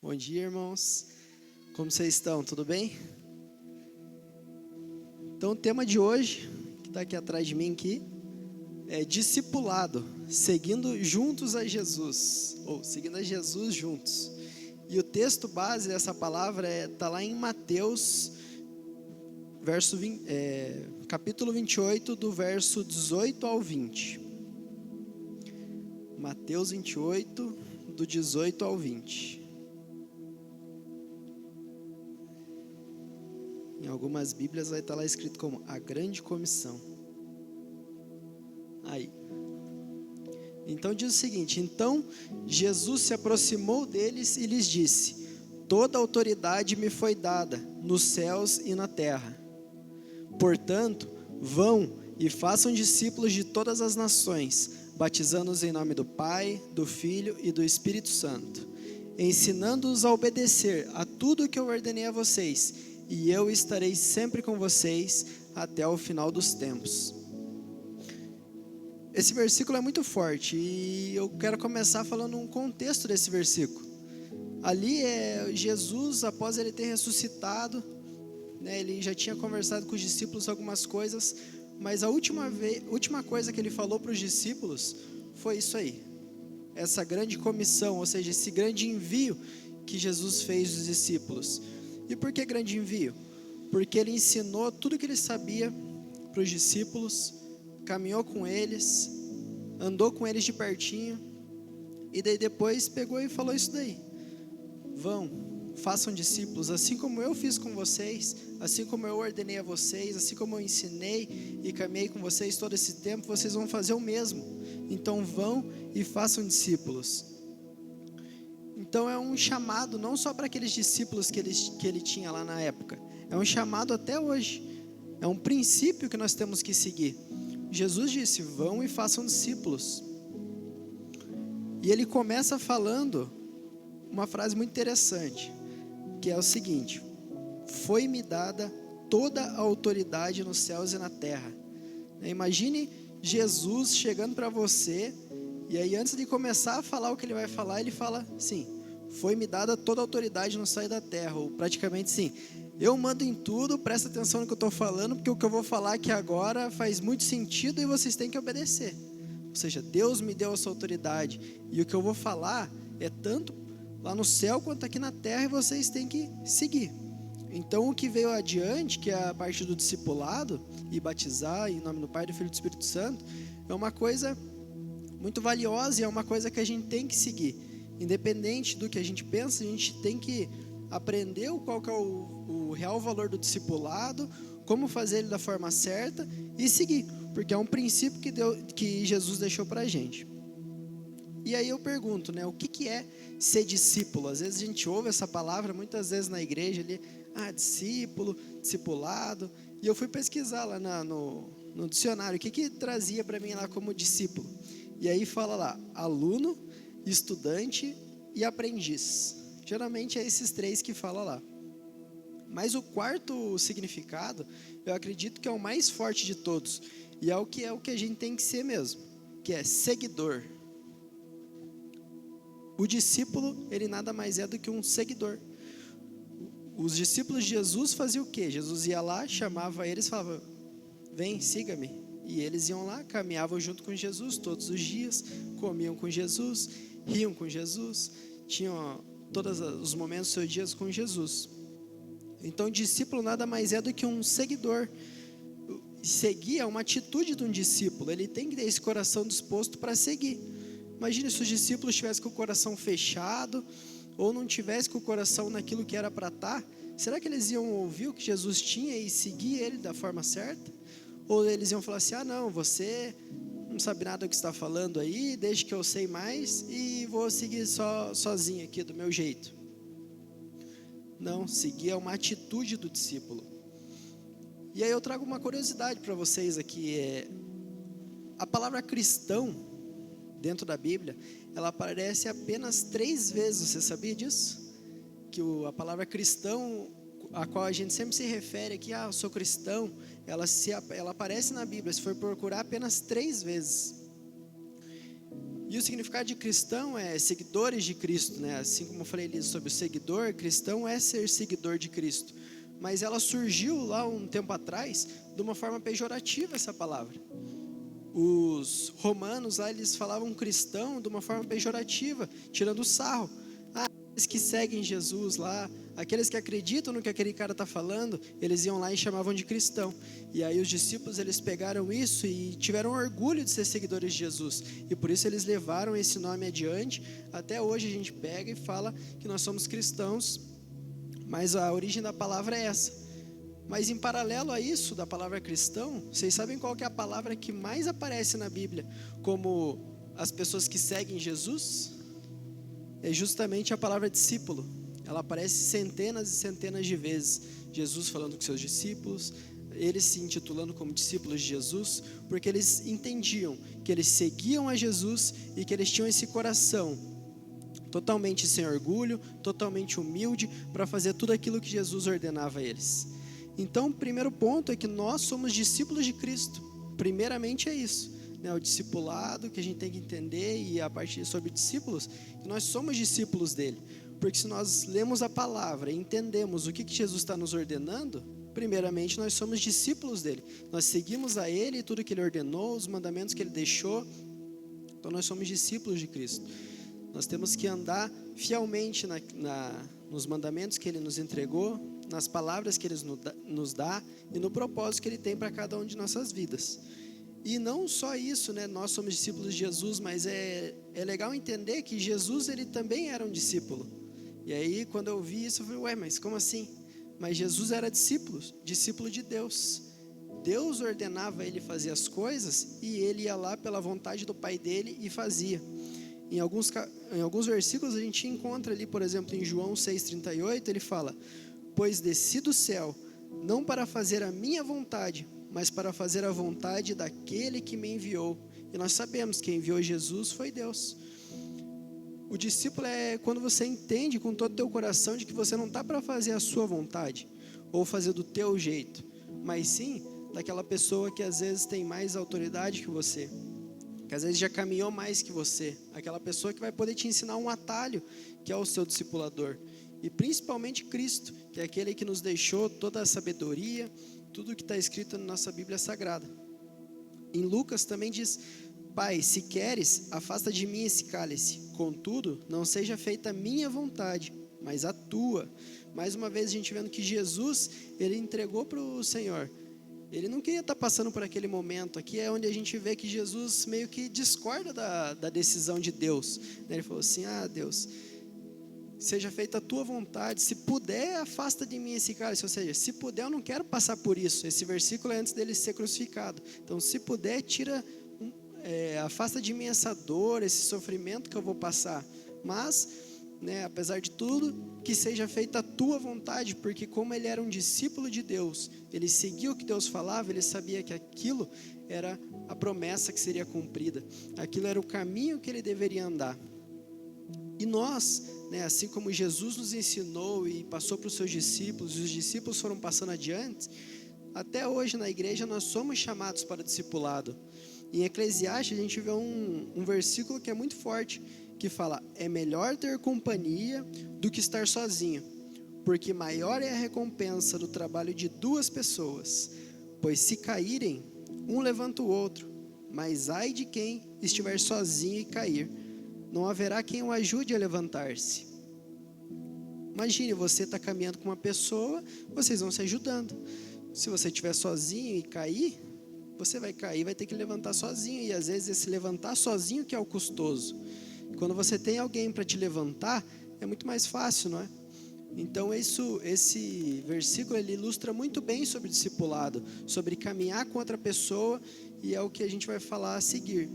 Bom dia, irmãos. Como vocês estão? Tudo bem? Então, o tema de hoje, que está aqui atrás de mim aqui, é discipulado, seguindo juntos a Jesus, ou seguindo a Jesus juntos. E o texto base dessa palavra está lá em Mateus, capítulo 28, do verso 18 ao 20. Mateus 28, do 18 ao 20. Em algumas Bíblias vai estar lá escrito como a grande comissão. Aí. Então diz o seguinte: então Jesus se aproximou deles e lhes disse: toda autoridade me foi dada nos céus e na terra. Portanto, vão e façam discípulos de todas as nações, batizando-os em nome do Pai, do Filho e do Espírito Santo, ensinando-os a obedecer a tudo o que eu ordenei a vocês, e eu estarei sempre com vocês até o final dos tempos. Esse versículo é muito forte e eu quero começar falando um contexto desse versículo. Ali Jesus, após ele ter ressuscitado, ele já tinha conversado com os discípulos algumas coisas, mas a última coisa que ele falou para os discípulos foi isso aí, essa grande comissão, ou seja, esse grande envio que Jesus fez dos discípulos. E por que grande envio? Porque ele ensinou tudo que ele sabia para os discípulos, caminhou com eles, andou com eles de pertinho, e daí depois pegou e falou isso daí: vão, façam discípulos, assim como eu fiz com vocês, assim como eu ordenei a vocês, assim como eu ensinei e caminhei com vocês todo esse tempo, vocês vão fazer o mesmo. Então vão e façam discípulos. Então é um chamado não só para aqueles discípulos que ele tinha lá na época, é um chamado até hoje, é um princípio que nós temos que seguir. Jesus disse: vão e façam discípulos. E ele começa falando uma frase muito interessante, que é o seguinte: foi-me dada toda a autoridade nos céus e na terra. Imagine Jesus chegando para você, e aí antes de começar a falar o que ele vai falar, ele fala assim: foi-me dada toda a autoridade no céu e da terra, ou praticamente sim, eu mando em tudo, presta atenção no que eu estou falando, porque o que eu vou falar aqui agora faz muito sentido e vocês têm que obedecer. Ou seja, Deus me deu essa autoridade, e o que eu vou falar é tanto lá no céu quanto aqui na terra, e vocês têm que seguir. Então o que veio adiante, que é a parte do discipulado, e batizar em nome do Pai, do Filho e do Espírito Santo, é uma coisa muito valiosa e é uma coisa que a gente tem que seguir. Independente do que a gente pensa, a gente tem que aprender qual que é o real valor do discipulado, como fazer ele da forma certa e seguir, porque é um princípio que Jesus deixou para a gente. E aí eu pergunto, o que é ser discípulo? Às vezes a gente ouve essa palavra, muitas vezes na igreja ali, discípulo, discipulado, e eu fui pesquisar lá no dicionário, o que trazia para mim lá como discípulo. E aí fala lá, aluno, estudante e aprendiz. Geralmente é esses três que fala lá. Mas o quarto significado, eu acredito que é o mais forte de todos, e é o que a gente tem que ser mesmo, que é seguidor. O discípulo, ele nada mais é do que um seguidor. Os discípulos de Jesus faziam o quê? Jesus ia lá, chamava eles, falava: vem, siga-me. E eles iam lá, caminhavam junto com Jesus todos os dias, comiam com Jesus, riam com Jesus, tinham todos os momentos dos seus dias com Jesus. Então o discípulo nada mais é do que um seguidor. Seguir é uma atitude de um discípulo, ele tem que ter esse coração disposto para seguir. Imagine se os discípulos tivessem com o coração fechado, ou não tivessem com o coração naquilo que era para estar, será que eles iam ouvir o que Jesus tinha e seguir ele da forma certa? Ou eles iam falar assim: não, você não sabe nada do que está falando aí, deixa que eu sei mais e vou seguir sozinho aqui do meu jeito. Não, seguir é uma atitude do discípulo. E aí eu trago uma curiosidade para vocês aqui, a palavra cristão, dentro da Bíblia, ela aparece apenas 3 vezes, você sabia disso? Que a palavra cristão, a qual a gente sempre se refere aqui, eu sou cristão, ela aparece na Bíblia, se for procurar, apenas 3 vezes. E o significado de cristão é seguidores de Cristo, né? Assim como eu falei ali sobre o seguidor, cristão é ser seguidor de Cristo. Mas ela surgiu lá um tempo atrás de uma forma pejorativa, essa palavra. Os romanos lá, eles falavam cristão de uma forma pejorativa, tirando sarro. Aqueles que seguem Jesus lá, aqueles que acreditam no que aquele cara está falando, eles iam lá e chamavam de cristão. E aí os discípulos, eles pegaram isso e tiveram orgulho de ser seguidores de Jesus. E por isso eles levaram esse nome adiante. Até hoje a gente pega e fala que nós somos cristãos, mas a origem da palavra é essa. Mas em paralelo a isso, da palavra cristão, vocês sabem qual que é a palavra que mais aparece na Bíblia como as pessoas que seguem Jesus? É justamente a palavra discípulo. Ela aparece centenas e centenas de vezes. Jesus falando com seus discípulos, eles se intitulando como discípulos de Jesus, porque eles entendiam que eles seguiam a Jesus e que eles tinham esse coração totalmente sem orgulho, totalmente humilde, para fazer tudo aquilo que Jesus ordenava a eles. Então, o primeiro ponto é que nós somos discípulos de Cristo. Primeiramente é isso, né? O discipulado que a gente tem que entender, e a partir sobre discípulos, que nós somos discípulos dele. Porque se nós lemos a palavra e entendemos o que Jesus está nos ordenando, primeiramente nós somos discípulos dele. Nós seguimos a ele e tudo que ele ordenou, os mandamentos que ele deixou. Então nós somos discípulos de Cristo. Nós temos que andar fielmente nos mandamentos que ele nos entregou, nas palavras que ele nos dá e no propósito que ele tem para cada um de nossas vidas. E não só isso, né? Nós somos discípulos de Jesus, mas é legal entender que Jesus, ele também era um discípulo. E aí, quando eu vi isso, eu falei, ué, mas como assim? Mas Jesus era discípulo de Deus. Deus ordenava ele fazer as coisas e ele ia lá pela vontade do Pai dele e fazia. Em alguns versículos a gente encontra ali, por exemplo, em João 6,38, ele fala: pois desci do céu, não para fazer a minha vontade, mas para fazer a vontade daquele que me enviou. E nós sabemos que quem enviou Jesus foi Deus. O discípulo é quando você entende com todo o teu coração de que você não está para fazer a sua vontade, ou fazer do teu jeito, mas sim daquela pessoa que às vezes tem mais autoridade que você, que às vezes já caminhou mais que você, aquela pessoa que vai poder te ensinar um atalho, que é o seu discipulador. E principalmente Cristo, que é aquele que nos deixou toda a sabedoria, tudo que está escrito na nossa Bíblia Sagrada. Em Lucas também diz: Pai, se queres, afasta de mim esse cálice, contudo, não seja feita a minha vontade, mas a tua. Mais uma vez a gente vendo que Jesus, ele entregou para o Senhor. Ele não queria estar passando por aquele momento. Aqui é onde a gente vê que Jesus meio que discorda da decisão de Deus. Ele falou assim: Deus, seja feita a tua vontade, se puder, afasta de mim esse cálice. Ou seja, se puder, eu não quero passar por isso. Esse versículo é antes dele ser crucificado. Então, se puder, afasta de mim essa dor, esse sofrimento que eu vou passar. Mas, apesar de tudo, que seja feita a tua vontade, porque como ele era um discípulo de Deus, ele seguia o que Deus falava, ele sabia que aquilo era a promessa que seria cumprida, aquilo era o caminho que ele deveria andar. E nós, assim como Jesus nos ensinou e passou para os seus discípulos, e os discípulos foram passando adiante, até hoje na igreja nós somos chamados para o discipulado. Em Eclesiastes a gente vê um versículo que é muito forte, que fala: é melhor ter companhia do que estar sozinho, porque maior é a recompensa do trabalho de duas pessoas, pois se caírem, um levanta o outro, mas ai de quem estiver sozinho e cair, não haverá quem o ajude a levantar-se. Imagine, você está caminhando com uma pessoa, vocês vão se ajudando. Se você estiver sozinho e cair, você vai cair, vai ter que levantar sozinho, e às vezes esse levantar sozinho que é o custoso. Quando você tem alguém para te levantar, é muito mais fácil, não é? Então esse versículo ele ilustra muito bem sobre discipulado, sobre caminhar com outra pessoa, e é o que a gente vai falar a seguir.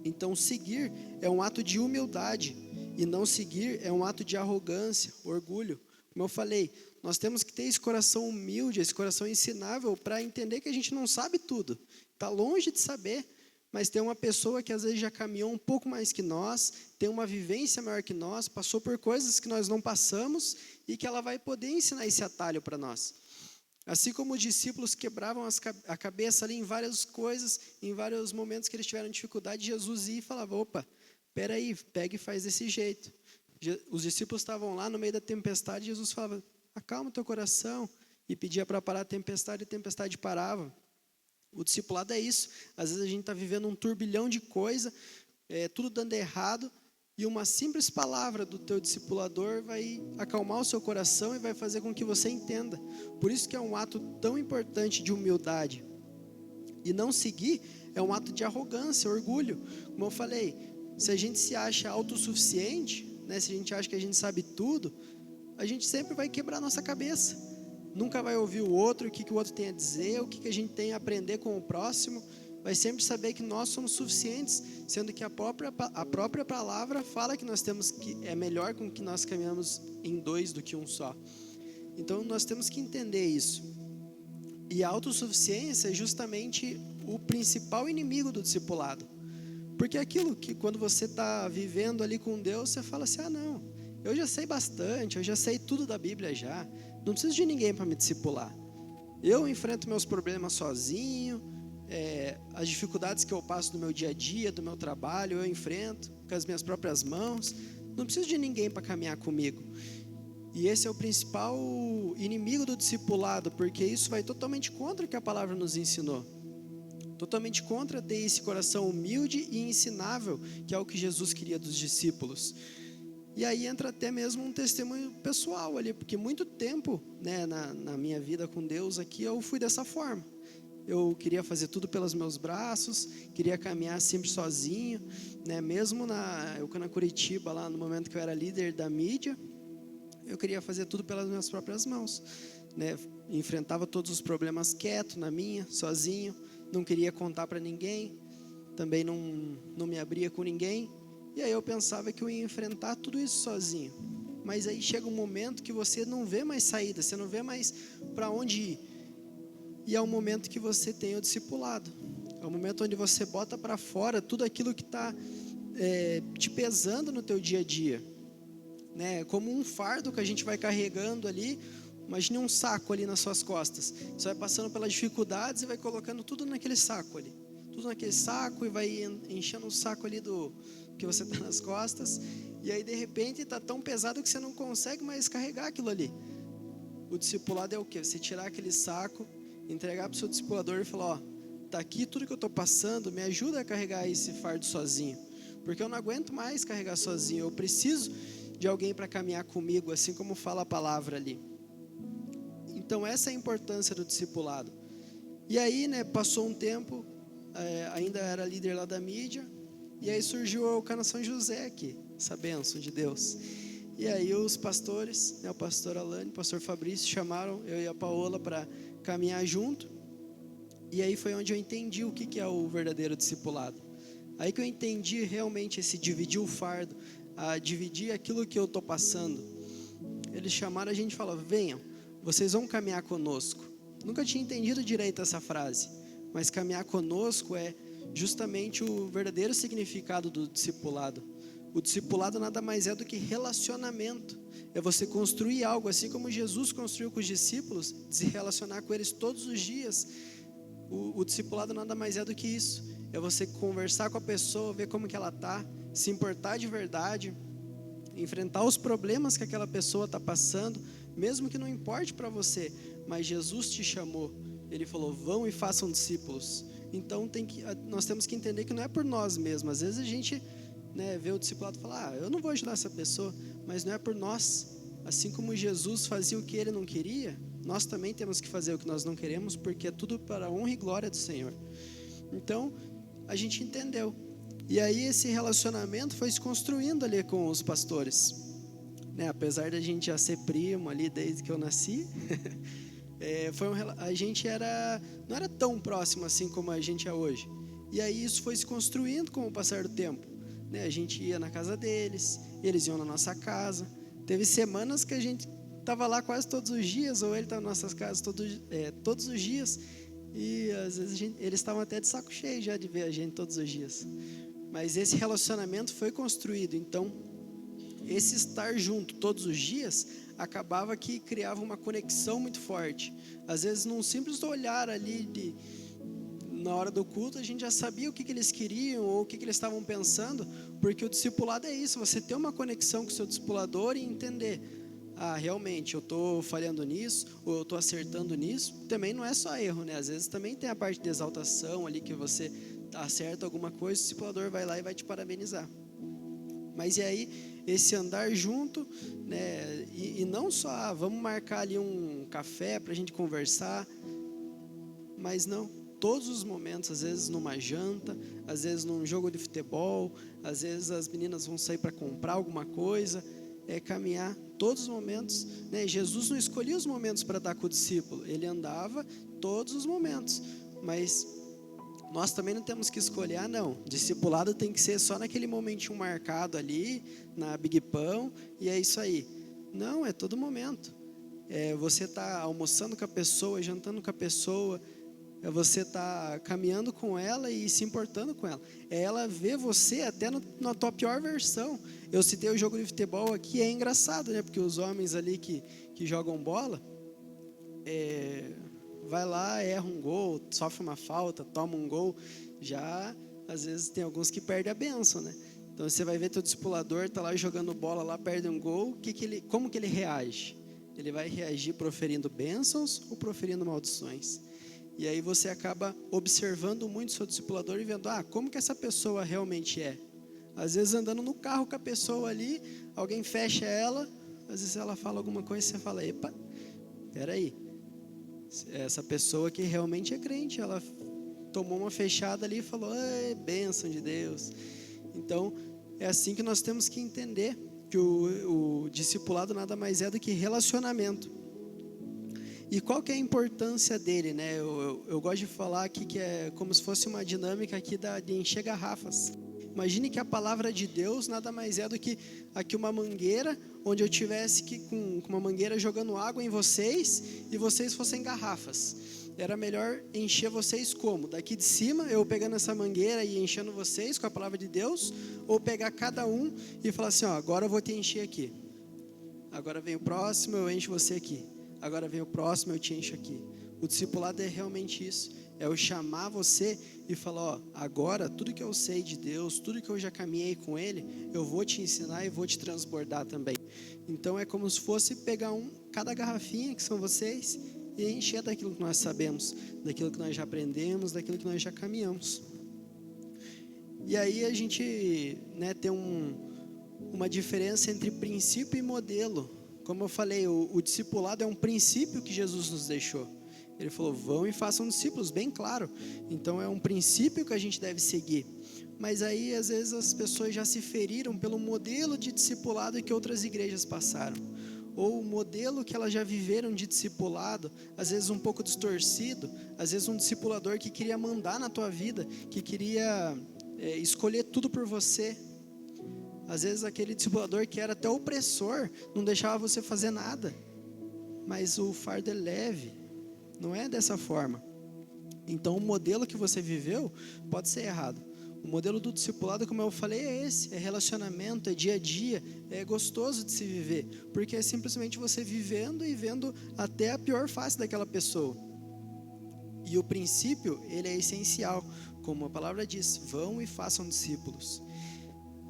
Então seguir é um ato de humildade, e não seguir é um ato de arrogância, orgulho. Como eu falei, nós temos que ter esse coração humilde, esse coração ensinável, para entender que a gente não sabe tudo, está longe de saber, mas tem uma pessoa que às vezes já caminhou um pouco mais que nós, tem uma vivência maior que nós, passou por coisas que nós não passamos, e que ela vai poder ensinar esse atalho para nós. Assim como os discípulos quebravam a cabeça ali em várias coisas, em vários momentos que eles tiveram dificuldade, Jesus ia e falava: opa, peraí, pega e faz desse jeito. Os discípulos estavam lá no meio da tempestade, Jesus falava, acalma o teu coração, e pedia para parar a tempestade parava. O discipulado é isso. Às vezes a gente está vivendo um turbilhão de coisa, tudo dando errado, e uma simples palavra do teu discipulador vai acalmar o seu coração e vai fazer com que você entenda. Por isso que é um ato tão importante de humildade. E não seguir é um ato de arrogância, orgulho. Como eu falei, se a gente se acha autossuficiente, né, se a gente acha que a gente sabe tudo, a gente sempre vai quebrar nossa cabeça. Nunca vai ouvir o outro, o que o outro tem a dizer, o que a gente tem a aprender com o próximo. Vai sempre saber que nós somos suficientes, sendo que a própria palavra fala que nós temos que é melhor com que nós caminhamos em dois do que um só. Então nós temos que entender isso. E a autossuficiência é justamente o principal inimigo do discipulado. Porque é aquilo que quando você está vivendo ali com Deus, você fala assim, não, eu já sei bastante, eu já sei tudo da Bíblia já, não preciso de ninguém para me discipular. Eu enfrento meus problemas sozinho, as dificuldades que eu passo no meu dia a dia, do meu trabalho, eu enfrento com as minhas próprias mãos, não preciso de ninguém para caminhar comigo. E esse é o principal inimigo do discipulado, porque isso vai totalmente contra o que a palavra nos ensinou. Totalmente contra ter esse coração humilde e ensinável, que é o que Jesus queria dos discípulos. E aí entra até mesmo um testemunho pessoal ali, porque muito tempo, né, na minha vida com Deus aqui, eu fui dessa forma. Eu queria fazer tudo pelos meus braços, queria caminhar sempre sozinho, né? Mesmo eu na Curitiba, lá no momento que eu era líder da mídia, eu queria fazer tudo pelas minhas próprias mãos, né? Enfrentava todos os problemas quieto, na minha, sozinho, não queria contar para ninguém, também não me abria com ninguém, e aí eu pensava que eu ia enfrentar tudo isso sozinho. Mas aí chega um momento que você não vê mais saída, você não vê mais para onde ir. E é o momento que você tem o discipulado. É o momento onde você bota para fora tudo aquilo que está te pesando no teu dia a dia. Né? Como um fardo que a gente vai carregando ali. Imagine um saco ali nas suas costas. Você vai passando pelas dificuldades e vai colocando tudo naquele saco ali. Tudo naquele saco e vai enchendo o saco ali do que você está nas costas. E aí de repente está tão pesado que você não consegue mais carregar aquilo ali. O discipulado é o quê? Você tirar aquele saco, entregar para o seu discipulador e falar, tá aqui tudo que eu estou passando, me ajuda a carregar esse fardo sozinho, porque eu não aguento mais carregar sozinho, eu preciso de alguém para caminhar comigo, assim como fala a palavra ali. Então essa é a importância do discipulado. E aí, né, passou um tempo, ainda era líder lá da mídia, e aí surgiu o Cana São José aqui, essa bênção de Deus. E aí os pastores, né, o pastor Alane, o pastor Fabrício, chamaram eu e a Paola para caminhar junto. E aí foi onde eu entendi o que é o verdadeiro discipulado. Aí que eu entendi realmente esse dividir o fardo, a dividir aquilo que eu estou passando. Eles chamaram a gente e falaram, venham, vocês vão caminhar conosco. Nunca tinha entendido direito essa frase, mas caminhar conosco é justamente o verdadeiro significado do discipulado. O discipulado nada mais é do que relacionamento. É você construir algo, assim como Jesus construiu com os discípulos, de se relacionar com eles todos os dias. O discipulado nada mais é do que isso. É você conversar com a pessoa, ver como que ela está, se importar de verdade, enfrentar os problemas que aquela pessoa está passando, mesmo que não importe para você, mas Jesus te chamou. Ele falou, vão e façam discípulos. Então nós temos que entender que não é por nós mesmos. Às vezes a gente, né, vê o discipulado e fala, eu não vou ajudar essa pessoa, mas não é por nós. Assim como Jesus fazia o que ele não queria, nós também temos que fazer o que nós não queremos, porque é tudo para a honra e glória do Senhor. Então a gente entendeu, e aí esse relacionamento foi se construindo ali com os pastores, né? Apesar da gente já ser primo ali desde que eu nasci, a gente não era tão próximo assim como a gente é hoje. E aí isso foi se construindo com o passar do tempo, né? A gente ia na casa deles, eles iam na nossa casa. Teve semanas que a gente estava lá quase todos os dias, ou ele estava nas nossas casas todos os dias. E às vezes eles estavam até de saco cheio já de ver a gente todos os dias. Mas esse relacionamento foi construído. Então, esse estar junto todos os dias acabava que criava uma conexão muito forte. Às vezes num simples olhar ali na hora do culto a gente já sabia o que eles queriam ou o que eles estavam pensando, porque o discipulado é isso, você ter uma conexão com o seu discipulador e entender, realmente eu estou falhando nisso, ou eu estou acertando nisso. Também não é só erro, né? Às vezes também tem a parte de exaltação ali, que você acerta alguma coisa, o discipulador vai lá e vai te parabenizar. Mas e aí, esse andar junto, né? E não só, vamos marcar ali um café para a gente conversar, mas não, todos os momentos, às vezes numa janta, às vezes num jogo de futebol, às vezes as meninas vão sair para comprar alguma coisa, caminhar todos os momentos, né? Jesus não escolhia os momentos para estar com o discípulo, ele andava todos os momentos, mas nós também não temos que escolher, não, discipulado tem que ser só naquele momentinho marcado ali, na Big Pão, e é isso aí. Não, é todo momento. Você está almoçando com a pessoa, jantando com a pessoa, você está caminhando com ela e se importando com ela. Ela vê você até na tua pior versão. Eu citei o jogo de futebol aqui, é engraçado, né? Porque os homens ali que jogam bola, vai lá, erra um gol, sofre uma falta, toma um gol. Já, às vezes, tem alguns que perdem a bênção, né? Então, você vai ver teu discipulador, está lá jogando bola, lá perde um gol, como que ele reage? Ele vai reagir proferindo bênçãos ou proferindo maldições? E aí você acaba observando muito o seu discipulador e vendo, como que essa pessoa realmente é. Às vezes andando no carro com a pessoa ali, alguém fecha ela, às vezes ela fala alguma coisa e você fala, epa, peraí, essa pessoa que realmente é crente, ela tomou uma fechada ali e falou, bênção de Deus. Então, é assim que nós temos que entender que o discipulado nada mais é do que relacionamento. E qual que é a importância dele, né? Eu gosto de falar aqui que é como se fosse uma dinâmica aqui de encher garrafas. Imagine que a palavra de Deus nada mais é do que aqui uma mangueira, onde eu tivesse com uma mangueira jogando água em vocês e vocês fossem garrafas. Era melhor encher vocês como? Daqui de cima, eu pegando essa mangueira e enchendo vocês com a palavra de Deus, ou pegar cada um e falar assim, agora eu vou te encher aqui. Agora vem o próximo, eu encho você aqui. Agora vem o próximo, eu te encho aqui. O discipulado é realmente isso. É eu chamar você e falar, agora tudo que eu sei de Deus, tudo que eu já caminhei com Ele, eu vou te ensinar e vou te transbordar também. Então é como se fosse pegar cada garrafinha que são vocês e encher daquilo que nós sabemos, daquilo que nós já aprendemos, daquilo que nós já caminhamos. E aí a gente, né, tem uma diferença entre princípio e modelo. Como eu falei, o discipulado é um princípio que Jesus nos deixou. Ele falou, vão e façam discípulos, bem claro. Então é um princípio que a gente deve seguir. Mas aí às vezes as pessoas já se feriram pelo modelo de discipulado que outras igrejas passaram. Ou o modelo que elas já viveram de discipulado, às vezes um pouco distorcido, às vezes um discipulador que queria mandar na tua vida, que queria escolher tudo por você. Às vezes aquele discipulador que era até opressor, não deixava você fazer nada. Mas o fardo é leve, não é dessa forma. Então o modelo que você viveu pode ser errado. O modelo do discipulado, como eu falei, é esse, é relacionamento, é dia a dia, é gostoso de se viver. Porque é simplesmente você vivendo e vendo até a pior face daquela pessoa. E o princípio, ele é essencial. Como a palavra diz, vão e façam discípulos.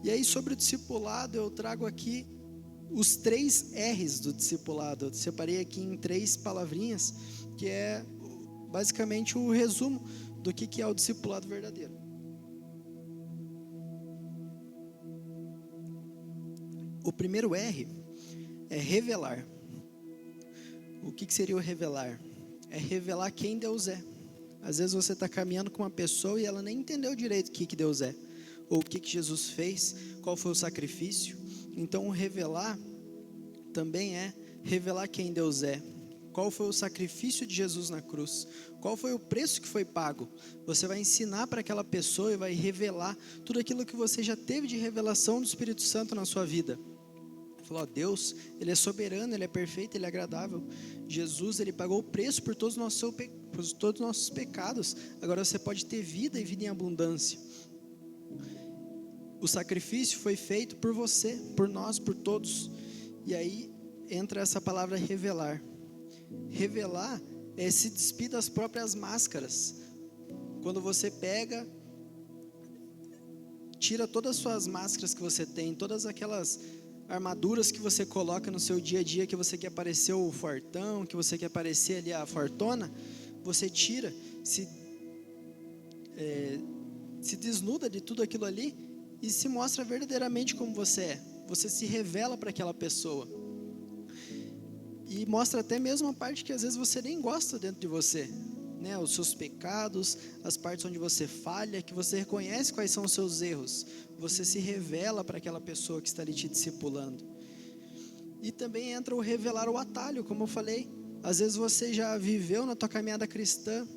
E aí sobre o discipulado eu trago aqui os 3 R's do discipulado. Eu separei aqui em 3 palavrinhas, que é basicamente o resumo do que é o discipulado verdadeiro. O primeiro R é revelar. O que seria o revelar? É revelar quem Deus é. Às vezes você está caminhando com uma pessoa e ela nem entendeu direito o que Deus é. Ou o que Jesus fez, qual foi o sacrifício. Então o revelar também é revelar quem Deus é. Qual foi o sacrifício de Jesus na cruz? Qual foi o preço que foi pago? Você vai ensinar para aquela pessoa e vai revelar tudo aquilo que você já teve de revelação do Espírito Santo na sua vida. Falou, Deus, Ele é soberano, Ele é perfeito, Ele é agradável. Jesus, Ele pagou o preço por todos os nossos pecados. Agora você pode ter vida e vida em abundância. O sacrifício foi feito por você, por nós, por todos. E aí entra essa palavra revelar. Revelar é se despir das próprias máscaras. quando você pega, tira todas as suas máscaras que você tem, todas aquelas armaduras que você coloca no seu dia a dia, que você quer parecer o fortão, que você quer parecer ali a fortona, você tira, se desnuda de tudo aquilo ali e se mostra verdadeiramente como você é. Você se revela para aquela pessoa e mostra até mesmo a parte que às vezes você nem gosta dentro de você, né? Os seus pecados, as partes onde você falha, que você reconhece quais são os seus erros. Você se revela para aquela pessoa que está ali te discipulando. E também entra o revelar o atalho, como eu falei. Às vezes você já viveu na tua caminhada cristã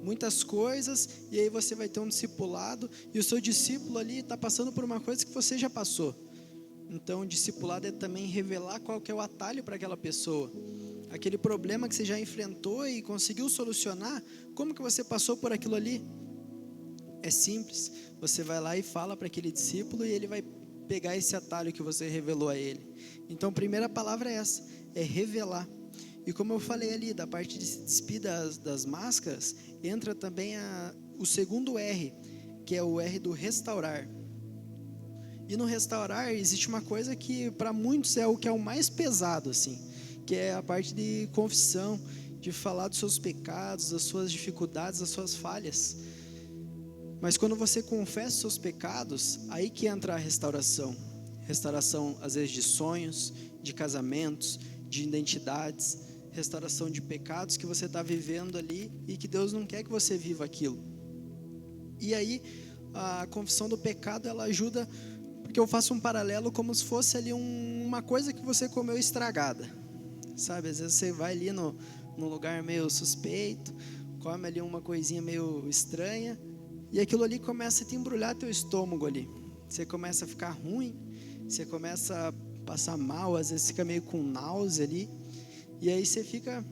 muitas coisas, e aí você vai ter um discipulado, e o seu discípulo ali está passando por uma coisa que você já passou. Então o discipulado é também revelar qual que é o atalho para aquela pessoa. Aquele problema que você já enfrentou e conseguiu solucionar, como que você passou por aquilo ali? É simples, você vai lá e fala para aquele discípulo, e ele vai pegar esse atalho que você revelou a ele. Então a primeira palavra é essa, é revelar. E como eu falei ali, da parte de se despir das máscaras, entra também o segundo R, que é o R do restaurar. E no restaurar existe uma coisa que para muitos é o que é o mais pesado, assim, que é a parte de confissão, de falar dos seus pecados, das suas dificuldades, das suas falhas. Mas quando você confessa os seus pecados, aí que entra a restauração. Restauração, às vezes, de sonhos, de casamentos, de identidades, restauração de pecados que você está vivendo ali e que Deus não quer que você viva aquilo. E aí, a confissão do pecado, ela ajuda, porque eu faço um paralelo como se fosse ali uma coisa que você comeu estragada, sabe? Às vezes você vai ali num lugar meio suspeito, come ali uma coisinha meio estranha, e aquilo ali começa a te embrulhar teu estômago ali. Você começa a ficar ruim, você começa a passar mal, às vezes fica meio com náusea ali, e aí você fica,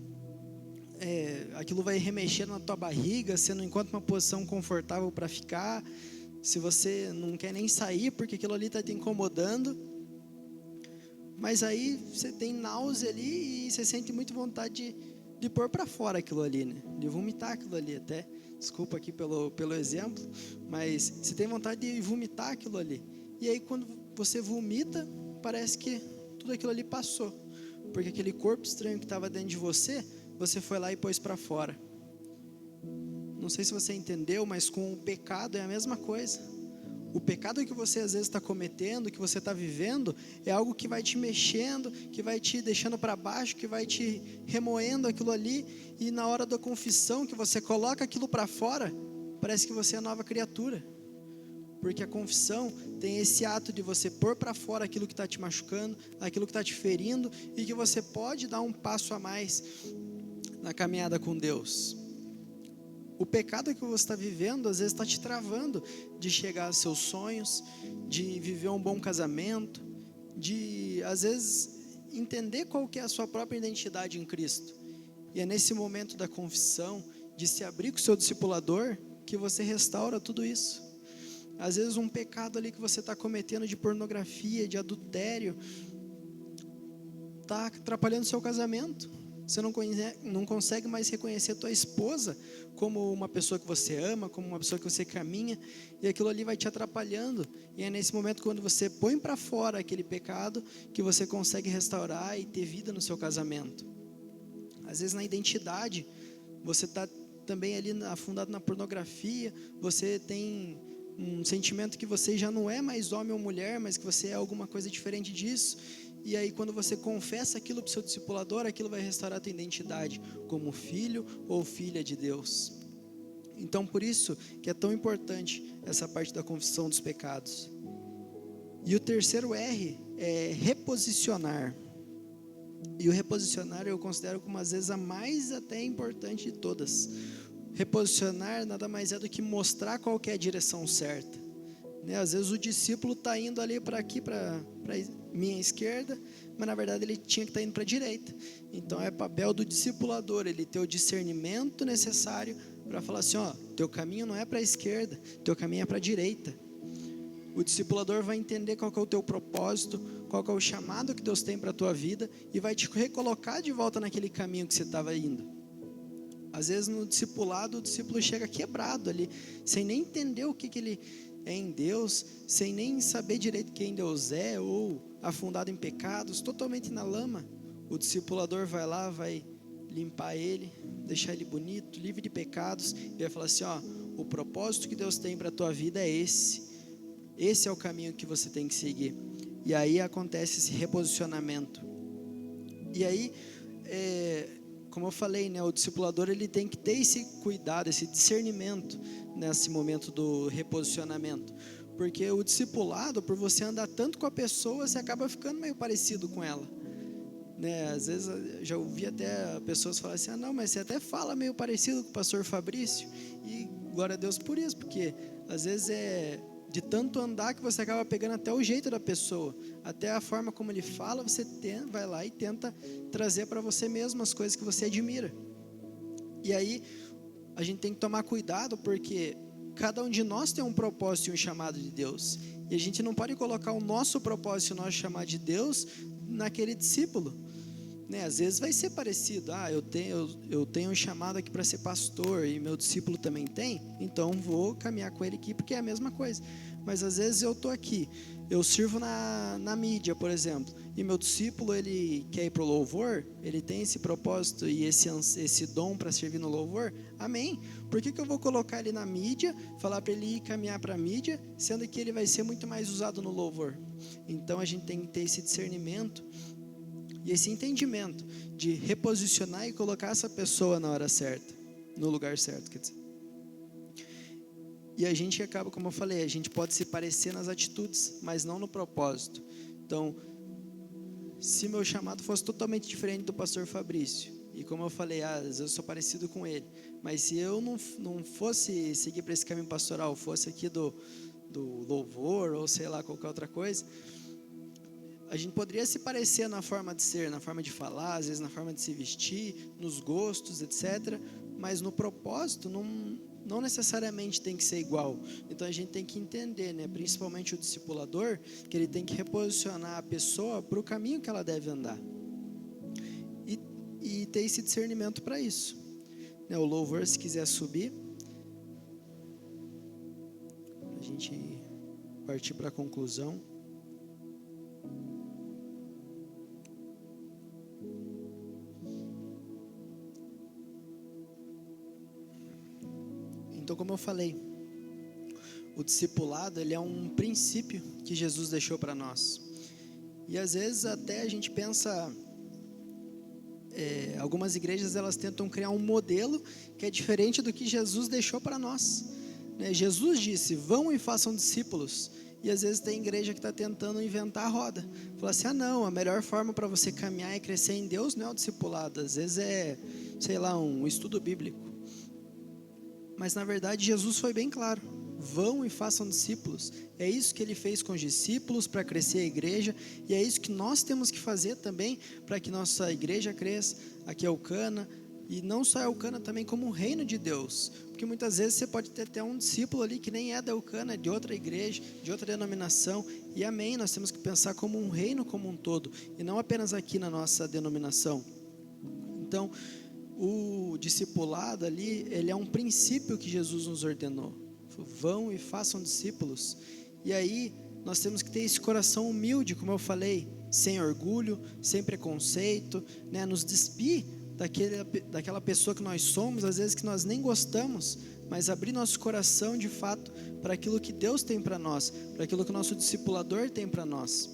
aquilo vai remexendo na tua barriga, você não encontra uma posição confortável para ficar, se você não quer nem sair, porque aquilo ali está te incomodando, mas aí você tem náusea ali, e você sente muita vontade de pôr para fora aquilo ali, né? De vomitar aquilo ali até, desculpa aqui pelo exemplo, mas você tem vontade de vomitar aquilo ali, e aí quando você vomita, parece que tudo aquilo ali passou, porque aquele corpo estranho que estava dentro de você, você foi lá e pôs para fora. Não sei se você entendeu, mas com o pecado é a mesma coisa. O pecado que você às vezes está cometendo, que você está vivendo, é algo que vai te mexendo, que vai te deixando para baixo, que vai te remoendo aquilo ali, e na hora da confissão, que você coloca aquilo para fora, parece que você é nova criatura. Porque a confissão tem esse ato de você pôr para fora aquilo que está te machucando, aquilo que está te ferindo, e que você pode dar um passo a mais na caminhada com Deus. O pecado que você está vivendo, às vezes está te travando de chegar aos seus sonhos, de viver um bom casamento, de, às vezes, entender qual que é a sua própria identidade em Cristo. E é nesse momento da confissão, de se abrir com o seu discipulador, que você restaura tudo isso. Às vezes um pecado ali que você está cometendo de pornografia, de adultério, está atrapalhando o seu casamento. Você não consegue mais reconhecer a tua esposa como uma pessoa que você ama, como uma pessoa que você caminha, e aquilo ali vai te atrapalhando. E é nesse momento, quando você põe para fora aquele pecado, que você consegue restaurar e ter vida no seu casamento. Às vezes na identidade, você está também ali afundado na pornografia, você tem um sentimento que você já não é mais homem ou mulher, mas que você é alguma coisa diferente disso. E aí quando você confessa aquilo para o seu discipulador, aquilo vai restaurar a tua identidade como filho ou filha de Deus. Então por isso que é tão importante essa parte da confissão dos pecados. E o terceiro R é reposicionar. E o reposicionar eu considero como às vezes a mais até importante de todas. Reposicionar nada mais é do que mostrar qual que é a direção certa, né? Às vezes o discípulo está indo ali para aqui, para minha esquerda, mas na verdade ele tinha que estar indo para a direita. Então é papel do discipulador, ele ter o discernimento necessário para falar assim, ó, teu caminho não é para a esquerda, teu caminho é para a direita. O discipulador vai entender qual que é o teu propósito, qual que é o chamado que Deus tem para a tua vida, e vai te recolocar de volta naquele caminho que você estava indo. Às vezes no discipulado, o discípulo chega quebrado ali, sem nem entender o que ele é em Deus, sem nem saber direito quem Deus é, ou afundado em pecados, totalmente na lama. O discipulador vai lá, vai limpar ele, deixar ele bonito, livre de pecados, e vai falar assim, ó, o propósito que Deus tem para a tua vida é esse é o caminho que você tem que seguir. E aí acontece esse reposicionamento. E aí, como eu falei, né, o discipulador ele tem que ter esse cuidado, esse discernimento nesse momento do reposicionamento, porque o discipulado, por você andar tanto com a pessoa, você acaba ficando meio parecido com ela, né? Às vezes eu já ouvi até pessoas falarem assim, não, mas você até fala meio parecido com o pastor Fabrício, e glória a Deus por isso, porque às vezes é de tanto andar que você acaba pegando até o jeito da pessoa, até a forma como ele fala, você vai lá e tenta trazer para você mesmo as coisas que você admira. E aí a gente tem que tomar cuidado, porque cada um de nós tem um propósito e um chamado de Deus, e a gente não pode colocar o nosso propósito e o nosso chamado de Deus naquele discípulo, né? Às vezes vai ser parecido, eu tenho um chamado aqui para ser pastor, e meu discípulo também tem, então vou caminhar com ele aqui, porque é a mesma coisa. Mas às vezes eu estou aqui, eu sirvo na mídia, por exemplo, e meu discípulo, ele quer ir para o louvor, ele tem esse propósito e esse dom para servir no louvor, amém. Por que eu vou colocar ele na mídia, falar para ele ir caminhar para a mídia, sendo que ele vai ser muito mais usado no louvor? Então a gente tem que ter esse discernimento e esse entendimento de reposicionar e colocar essa pessoa na hora certa, no lugar certo, quer dizer. E a gente acaba, como eu falei, a gente pode se parecer nas atitudes, mas não no propósito. Então, se meu chamado fosse totalmente diferente do pastor Fabrício, e como eu falei, às vezes eu sou parecido com ele, mas se eu não fosse seguir para esse caminho pastoral, fosse aqui do louvor, ou sei lá, qualquer outra coisa, a gente poderia se parecer na forma de ser, na forma de falar, às vezes na forma de se vestir, nos gostos, etc. Mas no propósito não necessariamente tem que ser igual. Então a gente tem que entender, né, principalmente o discipulador, que ele tem que reposicionar a pessoa para o caminho que ela deve andar. E ter esse discernimento para isso. Né, o louvor, se quiser subir, a gente partir para a conclusão. Então, como eu falei, o discipulado, ele é um princípio que Jesus deixou para nós. E às vezes até a gente pensa, algumas igrejas elas tentam criar um modelo que é diferente do que Jesus deixou para nós. Né? Jesus disse, vão e façam discípulos. E às vezes tem igreja que está tentando inventar a roda. Fala assim, não, a melhor forma para você caminhar e crescer em Deus não é o discipulado. Às vezes é, sei lá, um estudo bíblico. Mas na verdade Jesus foi bem claro, vão e façam discípulos. É isso que ele fez com os discípulos para crescer a igreja, e é isso que nós temos que fazer também para que nossa igreja cresça. Aqui é Eucana, e não só Eucana, também como um reino de Deus, porque muitas vezes você pode ter até um discípulo ali que nem é da Eucana, é de outra igreja, de outra denominação, e amém, nós temos que pensar como um reino como um todo, e não apenas aqui na nossa denominação. Então, o discipulado ali, ele é um princípio que Jesus nos ordenou. Vão e façam discípulos. E aí, nós temos que ter esse coração humilde, como eu falei, sem orgulho, sem preconceito, né? Nos despir daquela pessoa que nós somos, às vezes que nós nem gostamos, mas abrir nosso coração de fato para aquilo que Deus tem para nós, para aquilo que o nosso discipulador tem para nós.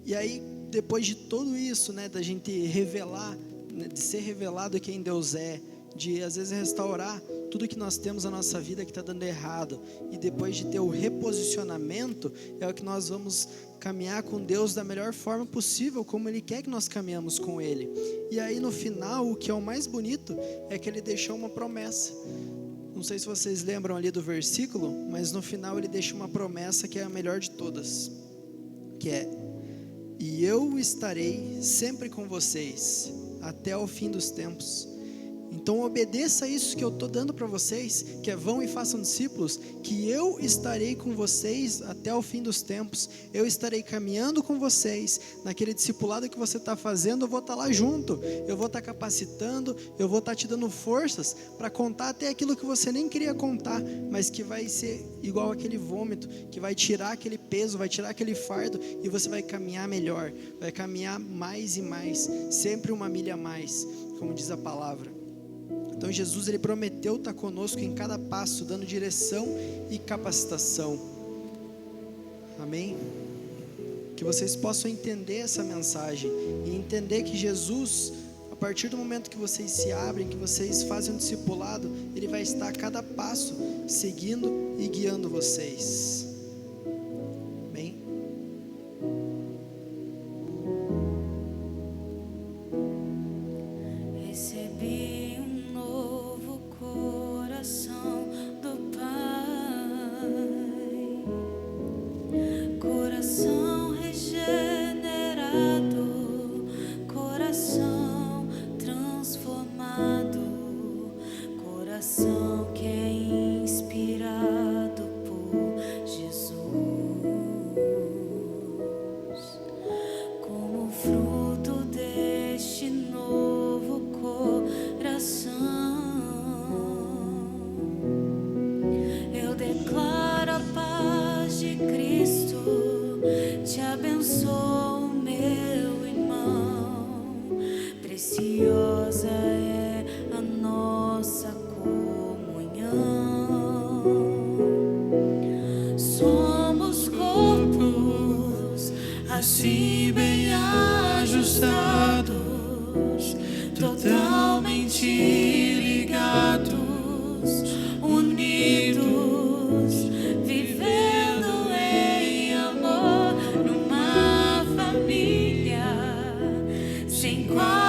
E aí, depois de tudo isso, né, da gente revelar, de ser revelado quem Deus é, de às vezes restaurar tudo que nós temos na nossa vida que está dando errado, e depois de ter o reposicionamento, é o que nós vamos caminhar com Deus da melhor forma possível, como Ele quer que nós caminhamos com Ele. E aí no final, o que é o mais bonito, é que Ele deixou uma promessa. Não sei se vocês lembram ali do versículo, mas no final Ele deixa uma promessa que é a melhor de todas, que é: e eu estarei sempre com vocês até o fim dos tempos. Então obedeça isso que eu estou dando para vocês, que é vão e façam discípulos, que eu estarei com vocês até o fim dos tempos. Eu estarei caminhando com vocês, naquele discipulado que você está fazendo, eu vou estar lá junto, eu vou estar capacitando, eu vou estar te dando forças para contar até aquilo que você nem queria contar, mas que vai ser igual aquele vômito, que vai tirar aquele peso, vai tirar aquele fardo, e você vai caminhar melhor, vai caminhar mais e mais, sempre uma milha a mais, como diz a palavra. Então Jesus, ele prometeu estar conosco em cada passo, dando direção e capacitação. Amém? Que vocês possam entender essa mensagem e entender que Jesus, a partir do momento que vocês se abrem, que vocês fazem um discipulado, ele vai estar a cada passo seguindo e guiando vocês. Amém? Recebi coração do Pai, coração regenerado, coração transformado, coração que é inspirado por Jesus, como fruto deste novo coração. Declaro a paz de Cristo, te abençoo, meu irmão. Preciosa é a nossa comunhão. Somos corpos assim bem ajustados, totalmente ligados, unidos, vivendo em amor numa família sem qual